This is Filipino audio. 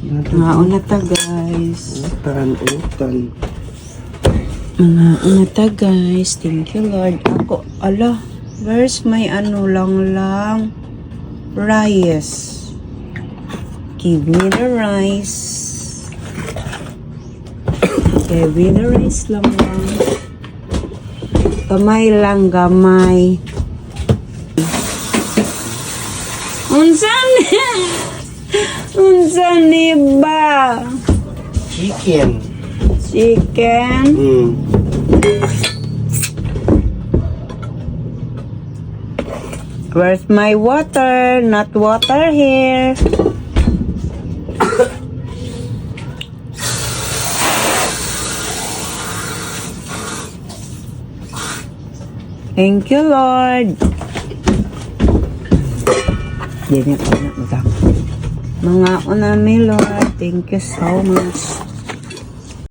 Mga unata guys. Utan. Mga unata guys. Thank you Lord. Ako, ala. Where's my ano lang rice? Give me the rice. Give me the rice lang. Gamay lang, gamay. Unsan? Unsan ba? Chicken. Chicken? Where's my water? Not water here. Thank you, Lord. Mga unami, Lord. Thank you so much.